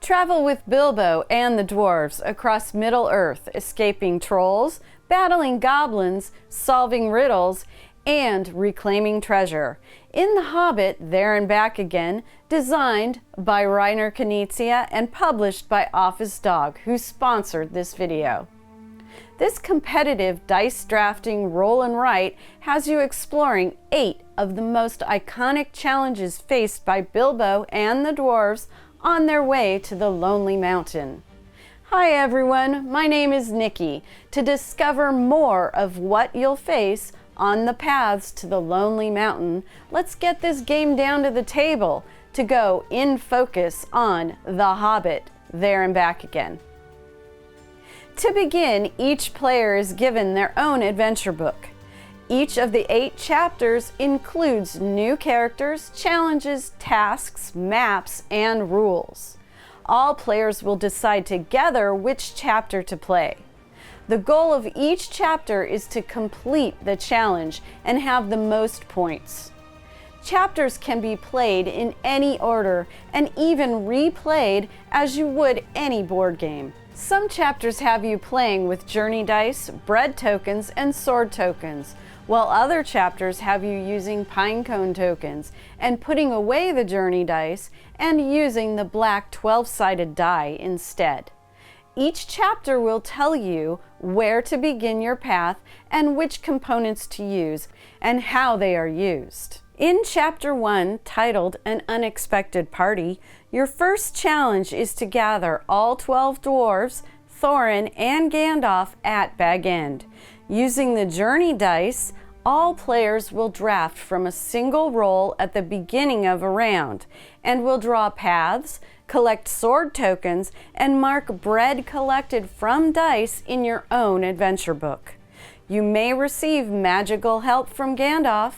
Travel with Bilbo and the dwarves across Middle-earth, escaping trolls, battling goblins, solving riddles, and reclaiming treasure. In The Hobbit, There and Back Again, designed by Reiner Knizia and published by Office Dog, who sponsored this video. This competitive dice drafting roll and write has you exploring 8 of the most iconic challenges faced by Bilbo and the dwarves on their way to the Lonely Mountain. Hi everyone, my name is Nikki. To discover more of what you'll face on the paths to the Lonely Mountain, let's get this game down to the table to go in focus on The Hobbit, There and Back Again. To begin, each player is given their own adventure book. Each of the 8 chapters includes new characters, challenges, tasks, maps, and rules. All players will decide together which chapter to play. The goal of each chapter is to complete the challenge and have the most points. Chapters can be played in any order and even replayed as you would any board game. Some chapters have you playing with journey dice, bread tokens, and sword tokens, while other chapters have you using pinecone tokens and putting away the journey dice and using the black 12-sided die instead. Each chapter will tell you where to begin your path and which components to use and how they are used. In Chapter 1, titled An Unexpected Party, your first challenge is to gather all 12 dwarves, Thorin, and Gandalf at Bag End. Using the journey dice, all players will draft from a single roll at the beginning of a round and will draw paths, collect sword tokens, and mark bread collected from dice in your own adventure book. You may receive magical help from Gandalf.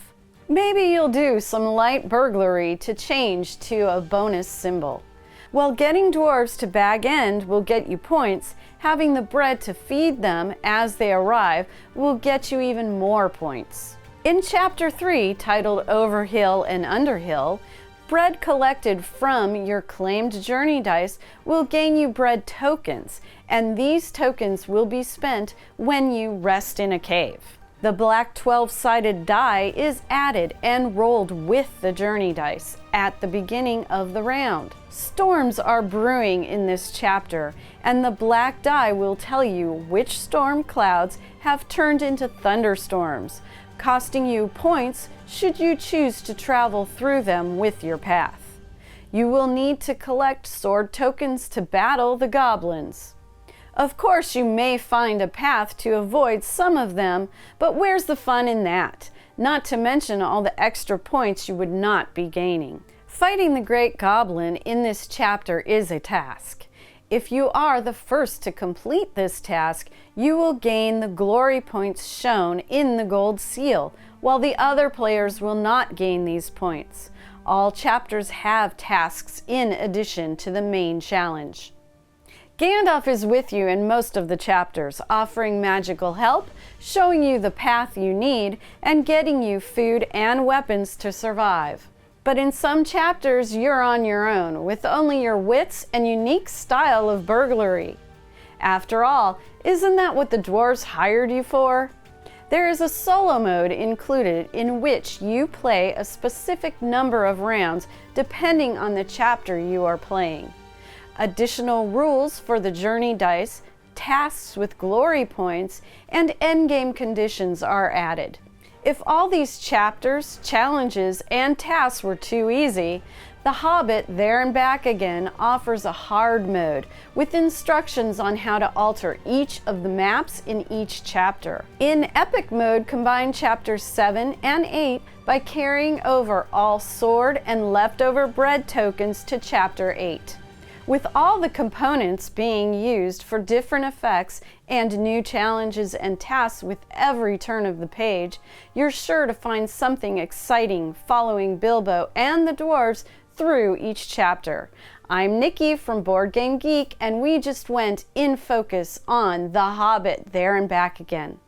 Maybe you'll do some light burglary to change to a bonus symbol. While getting dwarves to Bag End will get you points, having the bread to feed them as they arrive will get you even more points. In Chapter 3, titled Over Hill and Under Hill, bread collected from your claimed journey dice will gain you bread tokens, and these tokens will be spent when you rest in a cave. The black 12-sided die is added and rolled with the journey dice at the beginning of the round. Storms are brewing in this chapter, and the black die will tell you which storm clouds have turned into thunderstorms, costing you points should you choose to travel through them with your path. You will need to collect sword tokens to battle the goblins. Of course, you may find a path to avoid some of them, but where's the fun in that? Not to mention all the extra points you would not be gaining. Fighting the Great Goblin in this chapter is a task. If you are the first to complete this task, you will gain the glory points shown in the gold seal, while the other players will not gain these points. All chapters have tasks in addition to the main challenge. Gandalf is with you in most of the chapters, offering magical help, showing you the path you need, and getting you food and weapons to survive. But in some chapters, you're on your own, with only your wits and unique style of burglary. After all, isn't that what the dwarves hired you for? There is a solo mode included in which you play a specific number of rounds depending on the chapter you are playing. Additional rules for the journey dice, tasks with glory points, and endgame conditions are added. If all these chapters, challenges, and tasks were too easy, The Hobbit, There and Back Again offers a hard mode with instructions on how to alter each of the maps in each chapter. In Epic mode, combine chapters 7 and 8 by carrying over all sword and leftover bread tokens to chapter 8. With all the components being used for different effects and new challenges and tasks with every turn of the page, you're sure to find something exciting following Bilbo and the dwarves through each chapter. I'm Nikki from Board Game Geek, and we just went in focus on The Hobbit, There and Back Again.